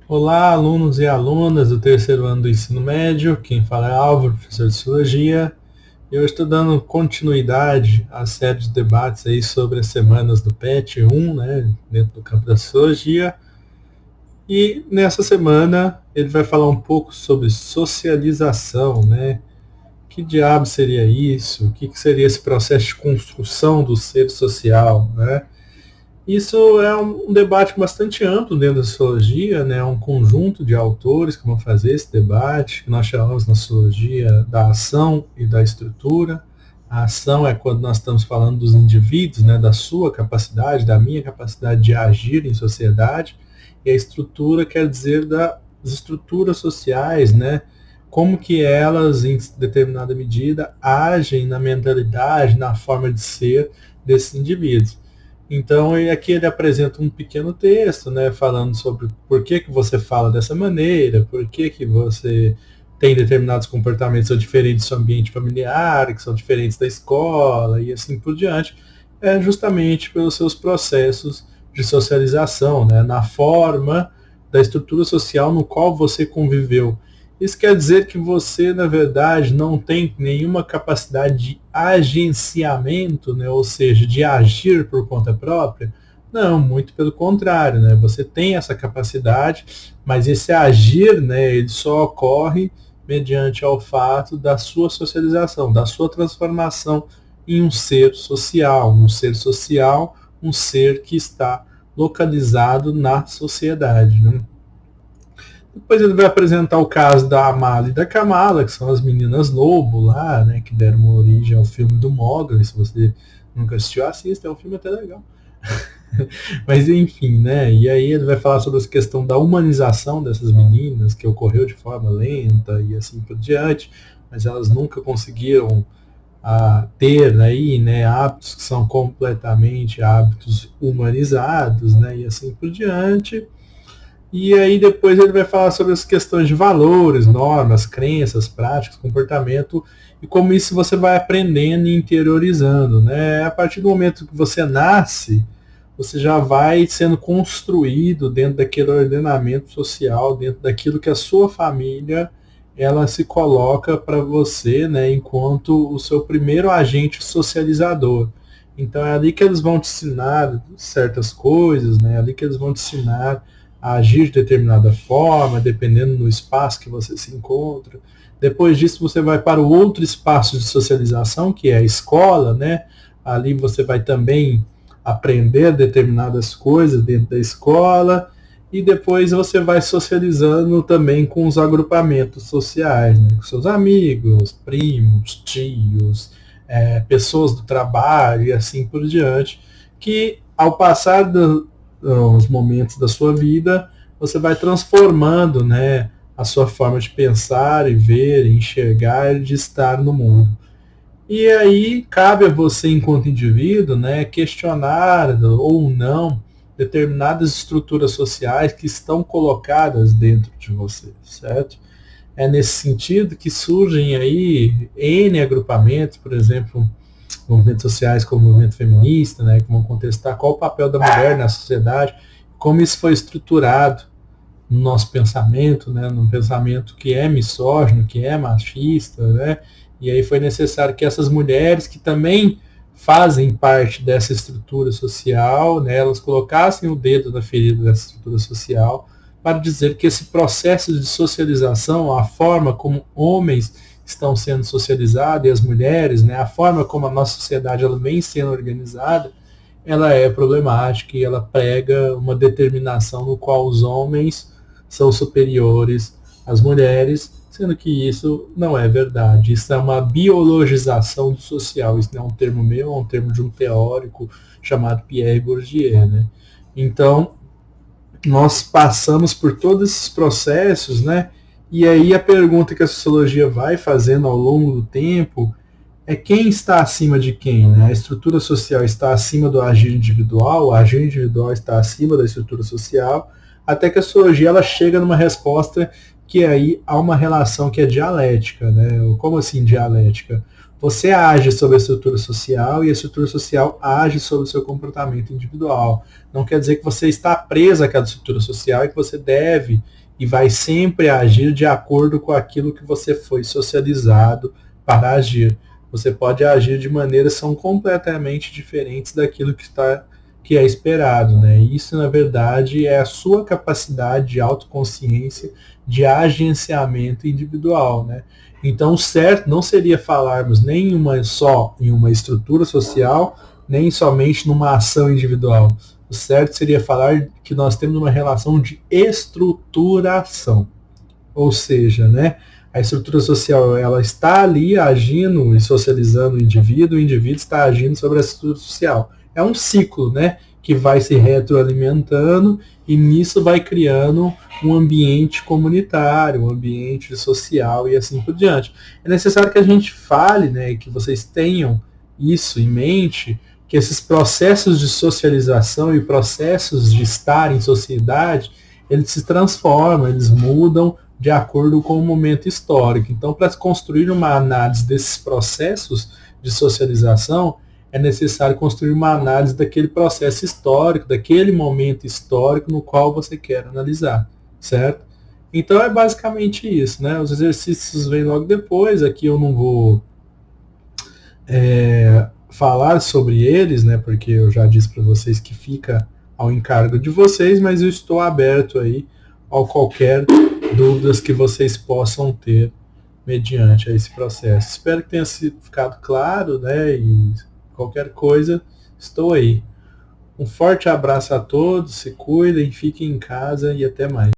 Olá, alunos e alunas do terceiro ano do ensino médio. Quem fala é Álvaro, professor de Sociologia. Eu estou dando continuidade à série de debates aí sobre as semanas do PET 1, né, dentro do campo da Sociologia. E nessa semana ele vai falar um pouco sobre socialização, né? Que diabo seria isso? O que seria esse processo de construção do ser social, né? Isso é um debate bastante amplo dentro da sociologia, né? Um conjunto de autores que vão fazer esse debate, que nós chamamos na sociologia da ação e da estrutura. A ação é quando nós estamos falando dos indivíduos, né? Da sua capacidade, da minha capacidade de agir em sociedade, e a estrutura quer dizer das estruturas sociais, né? Como que elas, em determinada medida, agem na mentalidade, na forma de ser desses indivíduos. Então, aqui ele apresenta um pequeno texto, né, falando sobre por que você fala dessa maneira, por que você tem determinados comportamentos que são diferentes do seu ambiente familiar, que são diferentes da escola e assim por diante, é justamente pelos seus processos de socialização, né, na forma da estrutura social no qual você conviveu. Isso quer dizer que você, na verdade, não tem nenhuma capacidade de agenciamento, né? Ou seja, de agir por conta própria? Não, muito pelo contrário, né? Você tem essa capacidade, mas esse agir, né, ele só ocorre mediante ao fato da sua socialização, da sua transformação em um ser que está localizado na sociedade, né? Depois ele vai apresentar o caso da Amala e da Kamala, que são as meninas lobo lá, né, que deram origem ao filme do Mogli. Se você nunca assistiu, assista, é um filme até legal. Mas enfim, né, e aí ele vai falar sobre essa questão da humanização dessas meninas, que ocorreu de forma lenta e assim por diante, mas elas nunca conseguiram ter aí, né, hábitos que são completamente hábitos humanizados, né, e assim por diante. E aí depois ele vai falar sobre as questões de valores, normas, crenças, práticas, comportamento e como isso você vai aprendendo e interiorizando, né? A partir do momento que você nasce, você já vai sendo construído dentro daquele ordenamento social, dentro daquilo que a sua família ela se coloca para você, né, enquanto o seu primeiro agente socializador. Então é ali que eles vão te ensinar certas coisas, né? É ali que eles vão te ensinar a agir de determinada forma, dependendo do espaço que você se encontra. Depois disso, você vai para o outro espaço de socialização, que é a escola, né? Ali você vai também aprender determinadas coisas dentro da escola, e depois você vai socializando também com os agrupamentos sociais, né? Com seus amigos, primos, tios, pessoas do trabalho e assim por diante, que ao passar os momentos da sua vida, você vai transformando, né, a sua forma de pensar e ver, enxergar e de estar no mundo. E aí cabe a você, enquanto indivíduo, né, questionar ou não determinadas estruturas sociais que estão colocadas dentro de você, certo? É nesse sentido que surgem aí N agrupamentos, por exemplo, movimentos sociais como o movimento feminista, né, que vão contestar qual o papel da mulher na sociedade, como isso foi estruturado no nosso pensamento, né, num pensamento que é misógino, que é machista, né, e aí foi necessário que essas mulheres que também fazem parte dessa estrutura social, né, elas colocassem o dedo na ferida dessa estrutura social para dizer que esse processo de socialização, a forma como homens estão sendo socializados e as mulheres, né, a forma como a nossa sociedade ela vem sendo organizada, ela é problemática e ela prega uma determinação no qual os homens são superiores às mulheres, sendo que isso não é verdade. Isso é uma biologização do social. Isso não é um termo meu, é um termo de um teórico chamado Pierre Bourdieu, né? Então, nós passamos por todos esses processos, né? E aí a pergunta que a sociologia vai fazendo ao longo do tempo é quem está acima de quem, né? A estrutura social está acima do agir individual, o agir individual está acima da estrutura social, até que a sociologia ela chega numa resposta que aí há uma relação que é dialética, né? Como assim dialética? você age sobre a estrutura social e a estrutura social age sobre o seu comportamento individual. Não quer dizer que você está preso àquela estrutura social e que você deve e vai sempre agir de acordo com aquilo que você foi socializado para agir. Você pode agir de maneiras que são completamente diferentes daquilo que é esperado, né? Isso, na verdade, é a sua capacidade de autoconsciência, de agenciamento individual, né? Então, o certo não seria falarmos nem só em uma estrutura social, nem somente numa ação individual. O certo seria falar que nós temos uma relação de estruturação. Ou seja, né, a estrutura social ela está ali agindo e socializando o indivíduo está agindo sobre a estrutura social. É um ciclo, né, que vai se retroalimentando e nisso vai criando um ambiente comunitário, um ambiente social e assim por diante. É necessário que a gente fale, né, que vocês tenham isso em mente, que esses processos de socialização e processos de estar em sociedade, eles se transformam, eles mudam de acordo com o momento histórico. Então, para se construir uma análise desses processos de socialização, é necessário construir uma análise daquele processo histórico, daquele momento histórico no qual você quer analisar, certo? Então é basicamente isso, né? Os exercícios vêm logo depois, aqui eu não vou falar sobre eles, né? Porque eu já disse para vocês que fica ao encargo de vocês, mas eu estou aberto aí a qualquer dúvidas que vocês possam ter mediante esse processo. Espero que tenha ficado claro, né? E qualquer coisa, estou aí. Um forte abraço a todos, se cuidem, fiquem em casa e até mais.